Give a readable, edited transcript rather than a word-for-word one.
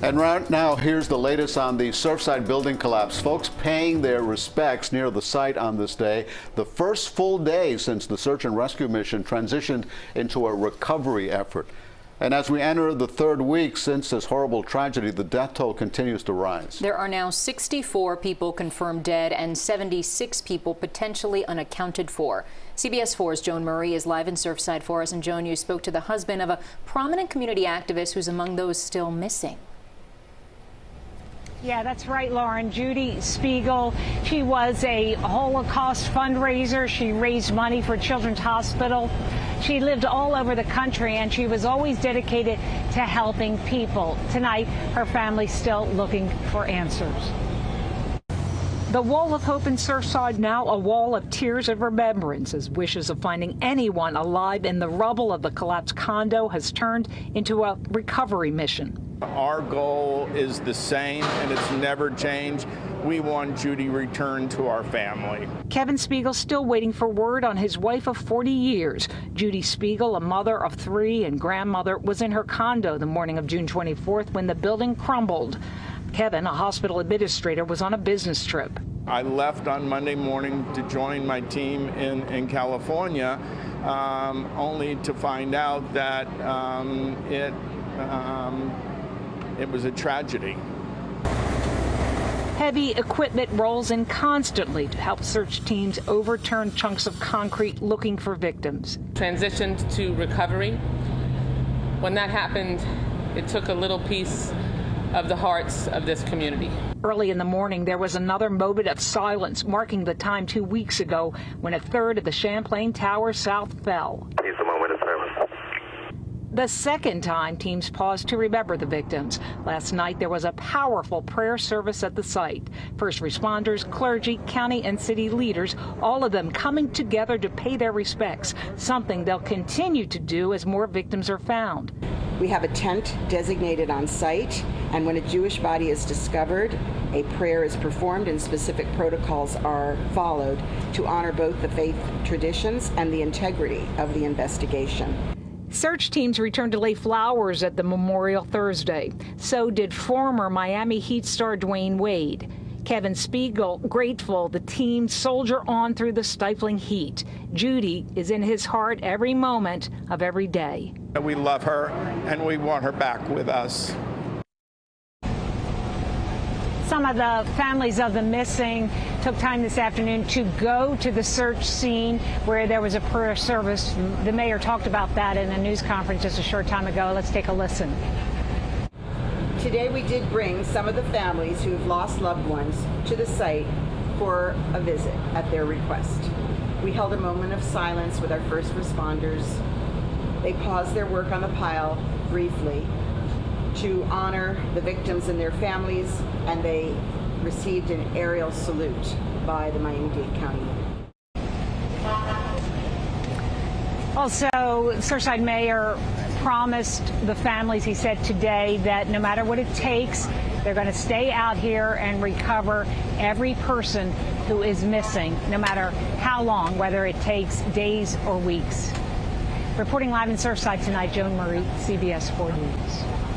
And right now, here's the latest on the Surfside building collapse. Folks paying their respects near the site on this day, the first full day since the search and rescue mission transitioned into a recovery effort. And as we enter the third week since this horrible tragedy, the death toll continues to rise. There are now 64 people confirmed dead and 76 people potentially unaccounted for. CBS 4's Joan Murray is live in Surfside for us. And Joan, you spoke to the husband of a prominent community activist who's among those still missing. Yeah, that's right, Lauren. Judy Spiegel. She was a Holocaust fundraiser. She raised money for Children's Hospital. She lived all over the country, and she was always dedicated to helping people. Tonight, her family's still looking for answers. The Wall of Hope in Surfside, now a wall of tears of remembrance, as wishes of finding anyone alive in the rubble of the collapsed condo has turned into a recovery mission. Our goal is the same, and it's never changed. We want Judy returned to our family. Kevin Spiegel still waiting for word on his wife of 40 years. Judy Spiegel, a mother of 3 and grandmother, was in her condo the morning of June 24th when the building crumbled. Kevin, a hospital administrator, was on a business trip. I left on Monday morning to join my team in California, only to find out that it was a tragedy. Heavy equipment rolls in constantly to help search teams overturn chunks of concrete looking for victims. Transitioned to recovery. When that happened, it took a little piece of the hearts of this community. Early in the morning, there was another moment of silence, marking the time 2 weeks ago when a third of the Champlain Tower South fell. It's a moment of silence. The second time, teams paused to remember the victims. Last night, there was a powerful prayer service at the site. First responders, clergy, county and city leaders, all of them coming together to pay their respects, something they'll continue to do as more victims are found. We have a tent designated on site, and when a Jewish body is discovered, a prayer is performed and specific protocols are followed to honor both the faith traditions and the integrity of the investigation. Search teams returned to lay flowers at the memorial Thursday. So did former Miami Heat star Dwayne Wade. Kevin Spiegel grateful the team soldier on through the stifling heat. Judy is in his heart every moment of every day. We love her, and we want her back with us. Some of the families of the missing took time this afternoon to go to the search scene where there was a prayer service. The mayor talked about that in a news conference just a short time ago. Let's take a listen. Today we did bring some of the families who have lost loved ones to the site for a visit at their request. We held a moment of silence with our first responders. They paused their work on the pile briefly to honor the victims and their families, and they received an aerial salute by the Miami-Dade County. Also, Surfside Mayor promised the families, he said today, that no matter what it takes, they're going to stay out here and recover every person who is missing, no matter how long, whether it takes days or weeks. Reporting live in Surfside tonight, Joan Murray, CBS 4 News.